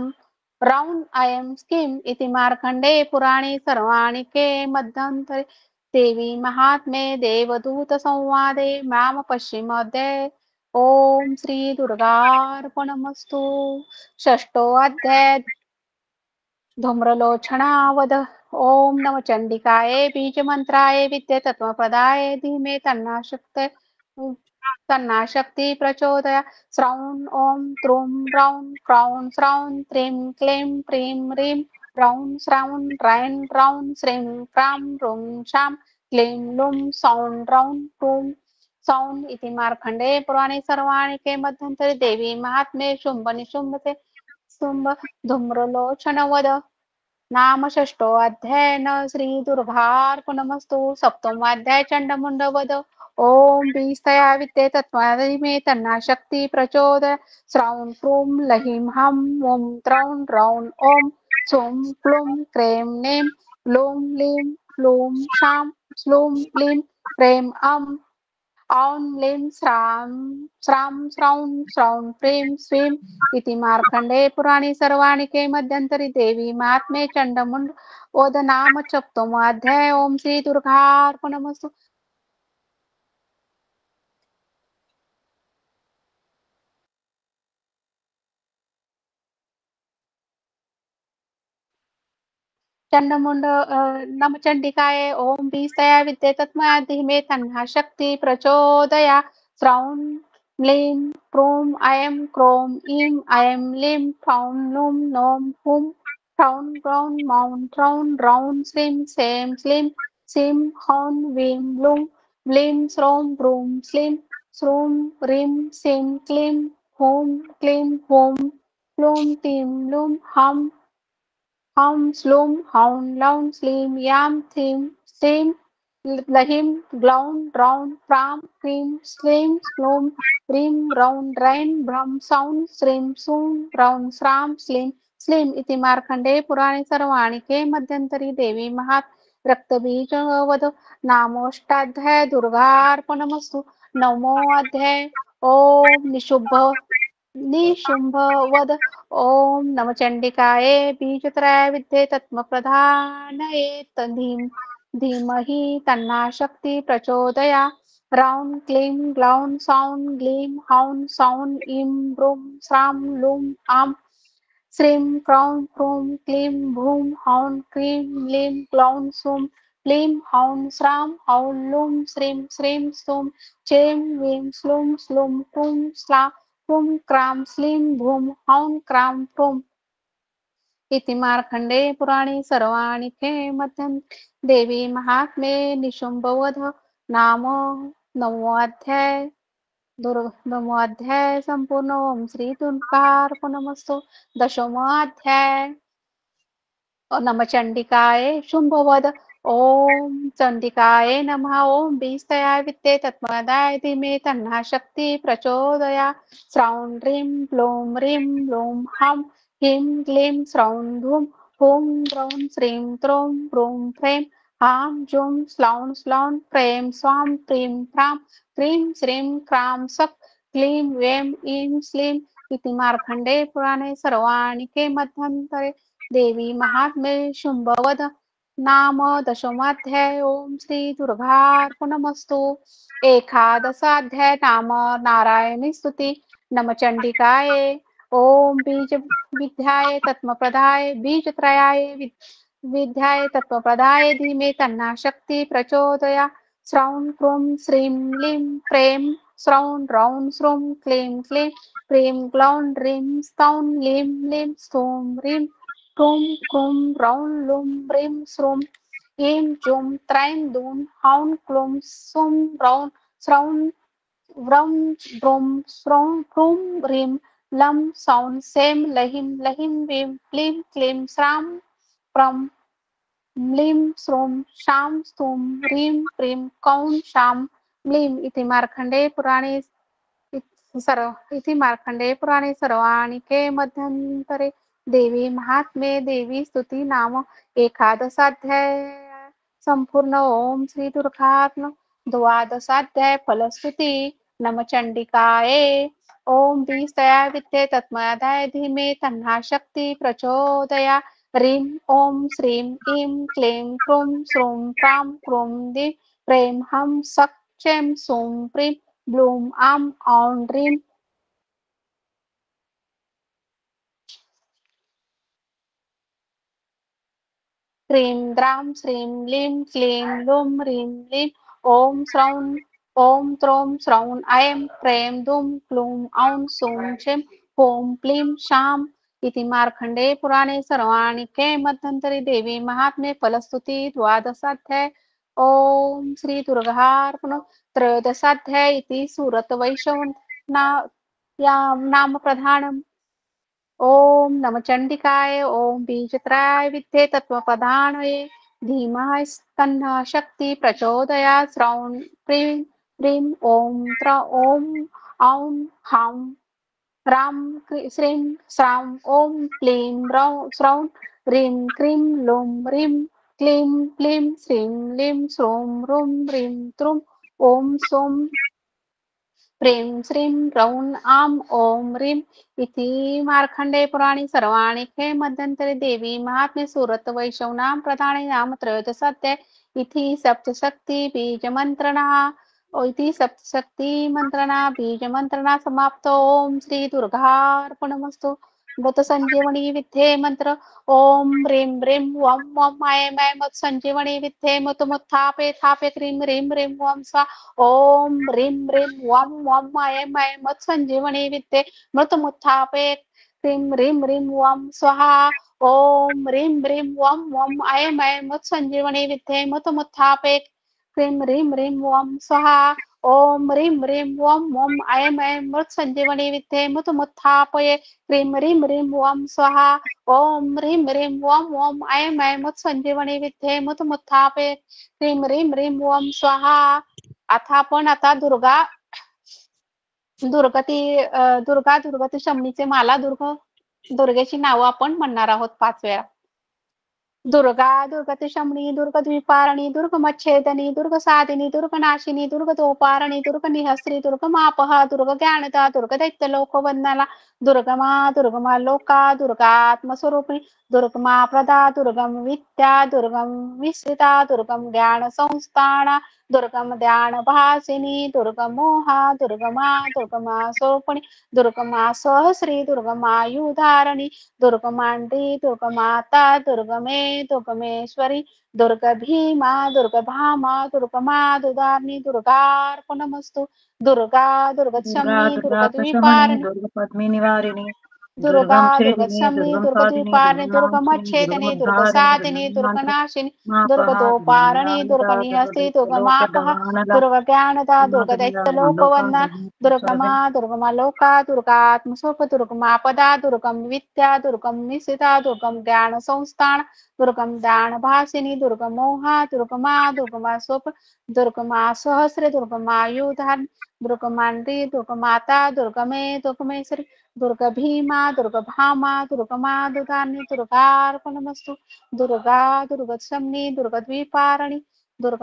रौं अयं स्कीं इति मार्कंडेय पुराणे सर्वाणिके मध्यांतरे देवी महात्मे देवदूत संवादे नाम पश्चिमाध्याय. ओम श्री दुर्गार्पणमस्तु. षष्ठो अध्याय धूम्रलोचनावध. ओम नम चंडिकाय बीजमंत्राय विद्ये तत्वप्रदाय धीमे तन्ना शक्ति प्रचोदया. श्रौं ओम त्रुं रौं क्रौं स्रौं त्रीं क्लीं प्रीं ह्रीं रौं स्रौं रैं रौं श्रीं क्रां रुं शां क्लीं लुं सौं रौं क्रूं सौं इति मार्कंडेय पुराणे सर्वाणिके मध्यंतरे देवी महात्मे शुंभ निशुंभते शुंभ धूम्रलोचनवध नाम षष्ठो अध्याय. न श्री दुर्गार्पणमस्तु. सप्तमोऽध्याय चंडमुंडवध. ओम बीस्तया विद्ये तत्त्वादिमे तन्ना शक्ति प्रचोदया. श्रौं क्रूं लहिं हं ॐ त्रौं रौं ॐ छुं क्लुं क्रें नें लूं लीं लूं शां श्लूं लीं प्रें अं औं लीं श्रां श्रां श्रौं श्रौं प्रीं स्वीं इति मार्कण्डेय पुराणे सर्वाणिके मध्यन्तरी देवी महात्म्ये चण्डमुण्ड वध नाम सप्तमोऽध्याय। ओम श्री दुर्गार्पणमस्तु। चंडमुंड नम चंडिकाय ओम बीस्तया विद्ये तत्मया धीमे तन्ना शक्ति प्रचोदया। श्रौं म्लीं प्रूं ऐं क्रों ईं ऐं लीं फौं लूं नौं हुं ह्रौं ग्रौं मौं ह्रौं रौं श्रीं सें श्लीं सीं हौं वीं लूं म्लीं श्रौं ब्रूं श्लीं श्रूं ह्रीं सीं क्लीं हूं क्लीं हूं क्लूं तीं लूं हं हौं श्लूं हौं लौं श्लीं यां थीं श्रीं लहीं ग्लौं रौं प्रां क्रीं श्लीं श्लूं ह्रीं रौं रैं भ्रं सौं श्रीं सूं रौं श्रां श्लीं श्लीं इति मार्कण्डेय पुराणे सर्वाणिके मध्यन्तरी देवी महात् रक्तबीजवध नामोऽष्टाध्याय। दुर्गार्पणमस्तु। नवमोऽध्याय। ओम निशुंभ वध ओम नम चंडिकाय बीजत्रय विद्ये तत्मप्रधानये धीमहि तन्ना शक्ति प्रचोदया। रौं क्लीं ग्लौं सौं ग्लीं हौं सौं ईं ब्रूं श्रां लूं आं श्रीं क्रों प्रूं क्लीं भूं हौं क्रीं लीं ग्लौं सूं क्लीं हौं श्रां हौं लूं श्रीं श्रीं सूं चें वीं श्लूं श्लूं क्रूं स्ला क्रूं क्रां श्लीं भूं हौं क्रां प्रूं इति मार्कण्डेय पुराणे सर्वाणिके मध्यं देवी महात्म्ये निशुम्भवध नाम नवमोऽध्याय। नवमोऽध्याय संपूर्ण। ओम श्री दुर्गार्पणमस्तु। दशमोऽध्याय। नम चंडिकाय शुंभवध ओम चंडिकाय नमः। ओम बीजतया विद्ये तत्मदाय धीमे तन्ना शक्ति प्रचोदया। श्रौं ह्रीं ब्लूं ह्रीं ब्लूं हं ह्रीं क्लीं श्रौं धूं हुं द्रौं श्रीं त्रों ब्रूं फ्रें हां जुं श्लौं श्लौं प्रें स्वां प्रीं फ्रां क्रीं श्रीं क्रां सक् क्लीं वें ईं श्लीं इति मार्कण्डेय पुराणे सर्वाणिके मध्यन्तरे देवी महात्म्ये शुंभवध नाम दशमोऽध्याय। ओम श्री दुर्गार्पणमस्तु। एकादशाध्याय। नाम नारायणी स्तुति। नम चंडिकाय ओम बीज विद्याय तत्मप्रदाय बीजत्रयाय विद्याय तत्वप्रदाय धीमे तन्ना शक्ति प्रचोदया। श्रौं क्रूं श्रीं लीं प्रें श्रौं रौं श्रूं क्लीं क्लीं प्रीं ग्लौं ह्रीं स्तौं लीं लीं स्तूं ह्रीं क्रूं क्रूं रौं लूं ह्रीं श्रूं ईं जूं त्रैं दूं हौं क्लूं सुं रौं श्रौं व्रौं ब्रूं श्रौं क्रूं ह्रीं लं सौं सें लहीं लहीं वीं क्लीं क्लीं श्रां प्रं म्लीं श्रूं शां स्तूं ह्रीं प्रीं कौं शां म्लीं इति मार्कण्डेय पुराणे सर्वाणिके मध्यन्तरे देवी महात्म्ये देवी स्तुति नाम एकादशाध्याय संपूर्ण। ओम श्री दुर्गात्म द्वादशाध्याय। फलस्तुति। नम चंडिकाय ओम बीजतया विद्ये तत्मदाय धीमे तन्ना शक्ति प्रचोदया। ह्रीं ओम श्रीं ईं क्लीं क्रूं श्रूं प्रां क्रूं दीं प्रें हं सक् चें सूं प्रीं ब्लूं आं औं ह्रीं क्रीं द्रां श्रीं लीं क्लीं लूं ह्रीं लीं ॐ श्रौं ॐ त्रौं श्रौं ऐं प्रें दुं क्लूं औं सूं छिं हूं क्लीं शां इति मार्कण्डेय पुराणे सर्वाणिके मध्यन्तरे देवी महात्म्ये फलस्तुति द्वादशाध्याय। ओम श्री दुर्गार्पण। त्रयोदशाध्याय इति सूरत वैष्णव नाम प्रधानम्। ओम नम चंडिकाय ओम बीजत्राय विद्ये तत्वप्रधानये धीमहि तन्ना शक्ति प्रचोदयात्। श्रौं प्रीं प्रीं ओम ओम औं हौं रां श्रीं श्रां ओम क्लीं श्रौं ह्रीं क्रीं लूं ह्रीं क्लीं क्लीं श्रीं लीं श्रूं ह्रूं ह्रीं त्रूं ओम सोम प्रेम श्रीं रौं आं ॐ ह्रीं इति मार्कण्डेय पुराणे सर्वाणि खे मध्यन्तरे देवी महात्म्ये सुरत वैष्णवानां प्रधाने नाम त्रयोदशाध्याय इति सप्तशक्ति बीजमन्त्रणा इति सप्तशक्ति मंत्रणा बीजमन्त्रणा समाप्तो ओम श्री दुर्गार्पणमस्तु मृत संजीवनी विद्ये मंत्र ओम ह्रीं ह्रीं वं वं ऐं ऐं मत् संजीवनी विद्ये मुत मुत्थापे थापे क्रीं ह्रीं ह्रीं वं स्वा ओम ह्रीं ह्रीं वं वं ऐं ऐं मत् संजीवनी विद्ये मृत मुत्थापे क्रीं ह्रीं ह्रीं वं स्वाहा ओम ह्रीं ह्रीं वं वं ऐं ऐं मत् संजीवनी विद्ये मुत मुत्थापे क्रीं ह्रीं ह्रीं वं स्वाहा ओम ह्रीं ह्रीं वं वं ऐं ऐं मृत संजीवनी विद्ये मुत मुत्थापये क्रीं ह्रीं ह्रीं वं स्वाहा ओम ह्रीं ह्रीं वं वं ऐं ऐं मत् संजीवनी विद्ये मुत मुत्थापये क्रीं ह्रीं ह्रीं वं स्वाहा. आता दुर्गती शमनीचे माला दुर्गेची नावं आपण म्हणणार आहोत 5 वेळा. दुर्गा दुर्गती शमनी दुर्ग द्विपारणी दुर्ग मच्छेदनी दुर्ग साधिनी दुर्ग नाशिनी दुर्ग दोपारणी दुर्ग निहस्त्री दुर्ग मापहा दुर्ग ज्ञानदा दुर्ग दैत्य लोकवंदनाला दुर्गमा लोका दुर्गात्मस्वरूपिणी दुर्गमा प्रदा दुर्गम विद्या दुर्गम विस्मृता दुर्गम ज्ञान संस्थाना दुर्गम ध्यान भासिनी दुर्गमोहा दुर्गमा स्वरूपिणी दुर्गमा सहस्री दुर्गमायुधारणी दुर्गमांडी दुर्गमाता दुर्गमेश्वरी दुर्ग भीमा दुर्ग भामा दुर्गमा दुदारणी दुर्गार्पणमस्तु. दुर्गा दुर्गशमनी दुर्ग द्विपारणी दुर्ग पद्मी निवारिणी दुर्गा दुर्गशमनी दुर्ग द्विपारणी दुर्ग मच्छेदनी दुर्ग साधिनी दुर्ग नाशिनी दुर्ग दोपारणी दुर्ग निहस्ती दुर्ग मापहा दुर्ग ज्ञानदा दुर्ग दैत्य लोकवंदना दुर्गमा लोका दुर्गात्मस्वरूप दुर्गमा पदा दुर्गम विद्या दुर्गम निशिता दुर्गम ज्ञान संस्थान दुर्गम ज्ञान भासिनी दुर्गमोहा दुर्गमा स्वरूप दुर्गमा सहस्र दुर्गमा युधान दुर्गमांडी दुर्गमाता दुर्गमेश्वरी दुर्ग भीमा दुर्ग भामा दुर्गमा दुदानी दुर्गार्पणमस्तु. दुर्गा दुर्गशमनी दुर्ग द्विपारणी दुर्ग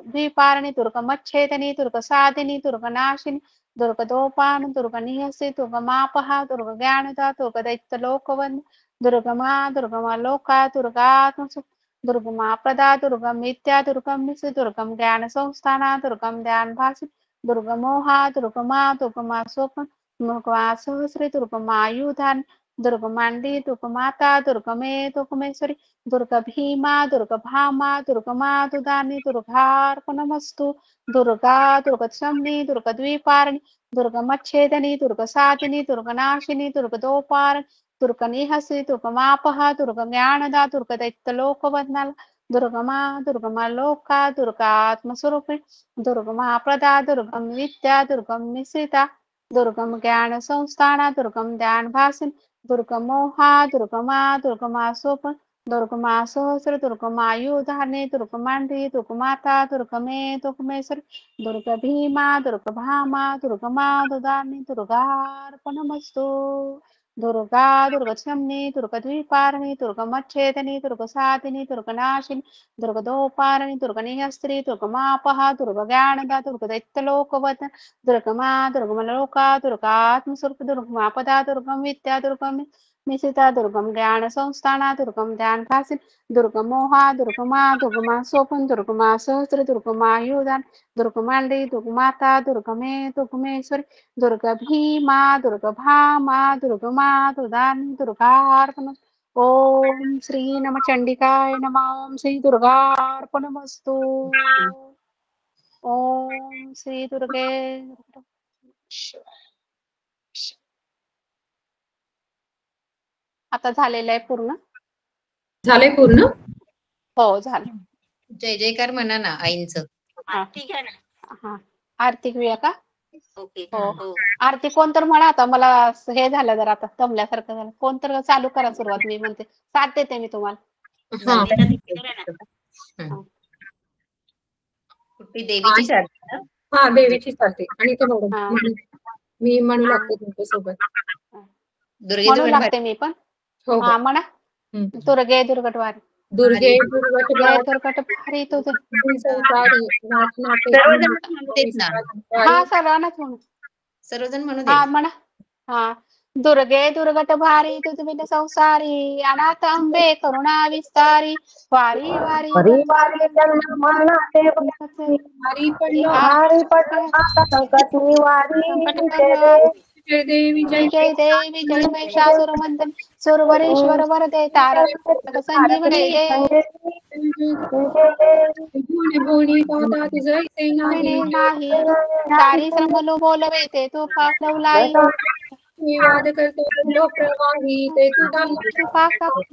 द्विपारणी दुर्ग मच्छेदनी दुर्ग साधिनी दुर्ग नाशिनी दुर्ग दोपान दुर्ग निहसी दुर्ग मापहा दुर्ग ज्ञानदा दुर्ग दैत्य लोकवंद दुर्गमा लोका दुर्गात्मसु दुर्गमा प्रदा दुर्गम विद्या दुर्गम निसि दुर्गम ज्ञान संस्थाना दुर्गम ध्यान भासी दुर्गमोहा दुर्गमा स्वप्न दुर्गमा सहस्री दुर्गमायुधान दुर्गमांडी दुर्गमाता दुर्गमेश्वरी दुर्ग भीमा दुर्ग भामा दुर्गमा दुदानी दुर्गार्पणमस्तु. दुर्गा दुर्गशमनी दुर्ग द्विपारणी दुर्ग मच्छेदनी दुर्ग साधिनी दुर्ग नाशिनी दुर्ग दोपारणी दुर्ग निहसी दुर्ग मापहा दुर्ग ज्ञानदा दुर्ग दैत्य लोकवंदनाला दुर्गमा लोका दुर्गात्मस्वरूपिणी दुर्गमा प्रदा दुर्गम विद्या दुर्गम निशिता दुर्गम ज्ञान संस्थाना दुर्गम ध्यान भासिन दुर्गमोहा दुर्गमा स्वप्न दुर्गमा सहस्र दुर्गमायुधाने दुर्गमांडी दुर्गमाता दुर्गमेश्वरी दुर्ग भीमा दुर्ग भामा दुर्गमा दुदानी दुर्गार्पणमस्तु. दुर्गा दुर्गशमनी दुर्ग द्विपारणी दुर्ग मच्छेदनी दुर्ग साधिनी दुर्ग नाशिनी दुर्ग दोपारणी दुर्ग निहस्त्री दुर्ग मापहा दुर्ग ज्ञानदा दुर्ग दैत्य लोकवंदना दुर्गमा लोका दुर्गात्मस्वरूप दुर्गमा पदा दुर्गम विद्या दुर्गम निशिता दुर्गम ज्ञान संस्थाना दुर्गम ध्यान भासिन दुर्गमोहा दुर्गमा स्वप्न दुर्गमा सहस्र दुर्गमायुधान दुर्गमांडी दुर्गमाता दुर्गमेश्वरी दुर्ग भीमा दुर्ग भामा दुर्गमा दुदानी दुर्गार्पण. ओम श्री नम चंडिकाय नमः. ओम श्री दुर्गार्पणमस्तु. ओम श्री दुर्गे. आता झालेलं आहे पूर्ण. झाले पूर्ण. हो झालं. जय जयकार म्हणा ना आईंचं. ठीक आहे ना. हा आरती घेऊया का. ओके. हो आरती कोण तर म्हणा. आता मला हे झालं जरा आता दमल्यासारखं झालं. कोण तर चालू करा सुरुवात. मी म्हणते साथ देते मी तुम्हाला. देवीची साथ. हा देवीची साथ आणि ते मी म्हणू लागते तुमच्यासोबत. म्हणू लागते मी पण. हा म्हणा. दुर्गे दुर्गटवारी दुर्गे दुर्गट जय दुर्गट भारी तुझे संसारी वाटणाटे सर्वजण म्हणू देत ना. हा सर्वांनाच म्हणू. सर्वजण म्हणू हा दे. म्हणा. हा दुर्गे दुर्गट भारी तुझ विन संसारी अनाथ अंबे करुणा विस्तारी वारी वारी परिवारी त्यांना मनाते हरी पडलो भारी पडला संकट निवारी जय देवी जय जय देवी जय महिषासुर मर्दनी सुरवरेश्वर वरदे तारक संजीवनी जय भोणी दादा तुझं इथे नाही नाही तारी श्रमलो बोलवे ते तू पावलाई विवाद करतो बोलो प्रवाही ते तू तू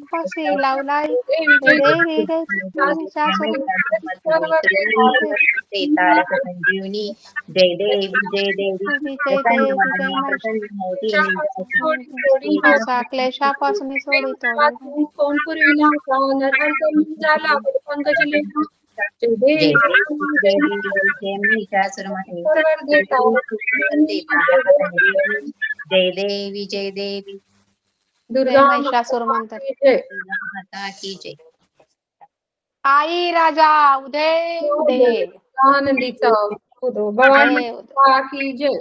पाशी लावलाई देवी जय जय देवी जय महिषासुर तारक संजीवनी जय देवी जय देवी जय देवी जय महिषा क्लेशापासून सोडितो कोण पुरविला नरहर झाला पंकज लेखा जय जय देवी जय महिषासुरमर्दिनी सर्वर देता जय देवी जय देवी दुर्गा महिषासुर म्हणतात. जय माता की जय. आई राजा उदय उदय आनंदीचा उदो भवानी जय माता की जय.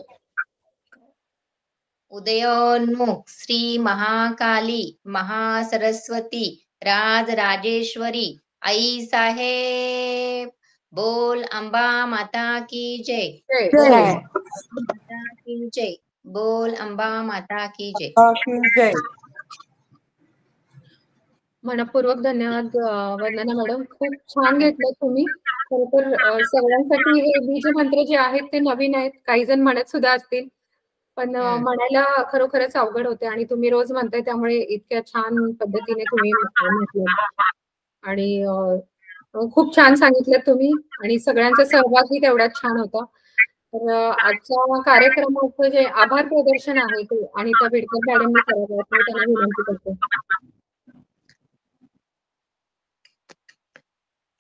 उदयोन्मुख श्री महाकाली महासरस्वती राजराजेश्वरी आई साहेब बोल अंबा माता की जय. जय माता की जय. बोल अंबा माता की जय. जय. मनपूर्वक धन्यवाद वंदना मॅडम. खूप छान घेतलं तुम्ही. खरोखर सगळ्यांसाठी हे बीज मंत्र जे आहेत ते नवीन आहेत. काही जण म्हणत सुद्धा असतील पण म्हणायला खरोखरच अवघड होते आणि तुम्ही रोज म्हणताय त्यामुळे इतक्या छान पद्धतीने तुम्ही म्हटलं आणि खूप छान सांगितलं तुम्ही आणि सगळ्यांचा सहभागही तेवढाच छान होता. तर आजच्या कार्यक्रमाचं जे आभार प्रदर्शन आहे ते आणि त्या बिडकर मॅडमनी करावं मी त्यांना विनंती करते.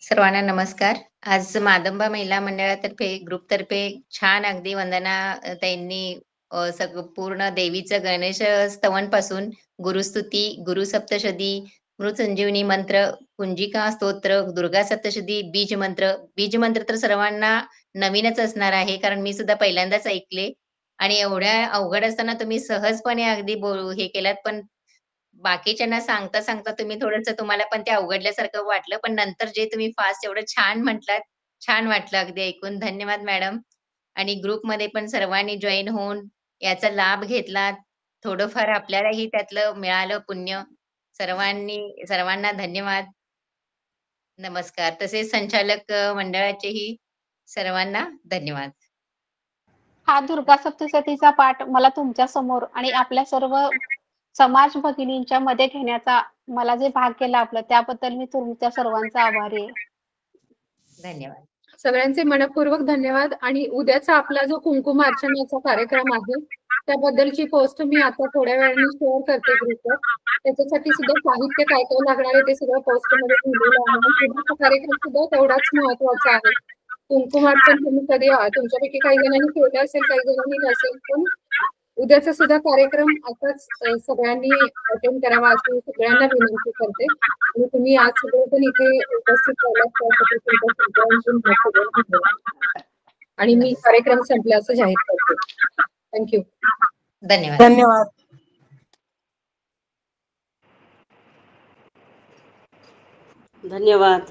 सर्वांना नमस्कार. आज मादंबा महिला मंडळातर्फे ग्रुपतर्फे छान अगदी वंदना त्यांनी पूर्ण देवीचं गणेश स्तवन पासून गुरुस्तुती गुरुसप्तशती मृत्संजीवनी मंत्र कुंजिका स्तोत्र दुर्गा सप्तशती बीज मंत्र तर सर्वांना नवीनच असणार आहे कारण मी सुद्धा पहिल्यांदाच ऐकले आणि एवढ्या अवघड असताना तुम्ही सहजपणे अगदी हे केलात पण बाकीच्यांना सांगता सांगता तुम्ही थोडंसं तुम्हाला पण ते अवघडल्यासारखं वाटलं पण नंतर जे तुम्ही फास्ट एवढं छान म्हटलात छान वाटलं अगदी ऐकून. धन्यवाद मॅडम. आणि ग्रुपमध्ये पण सर्वांनी जॉईन होऊन याचा लाभ घेतला. थोडंफार आपल्यालाही त्यातलं मिळालं पुण्य. सर्वांना धन्यवाद. नमस्कार. तसेच संचालक मंडळाचेही सर्वांना धन्यवाद. हा दुर्गा सप्तशतीचा पाठ मला तुमच्या समोर आणि आपल्या सर्व समाज भगिनींच्या मध्ये घेण्याचा मला जे भाग्य लाभलं त्याबद्दल मी तुमच्या सर्वांचा आभारी आहे. धन्यवाद. सगळ्यांचे मनपूर्वक धन्यवाद. आणि उद्याचा आपला जो कुंकुम अर्चनाचा कार्यक्रम आहे त्याबद्दलची पोस्ट मी आता थोड्या वेळाने शेअर करते ग्रुपवर. त्याच्यासाठी सुद्धा साहित्य काय काय लागणार आहे ते सगळं पोस्ट मध्ये लिहिलेलं आहे. उद्याचा कार्यक्रम सुद्धा तेवढाच महत्वाचा आहे. कुंकुम अर्चन तुम्ही कधी तुमच्यापैकी काही जणांनी केलं असेल काही जणांनी नसेल पण उद्याचा सुद्धा कार्यक्रम असाच सगळ्यांनी अटेंड करावा अशी सगळ्यांना विनंती करते. आणि तुम्ही आज सगळेजण इथे उपस्थित आणि मी कार्यक्रम संपला असं जाहीर करते. थँक्यू. धन्यवाद. धन्यवाद. धन्यवाद.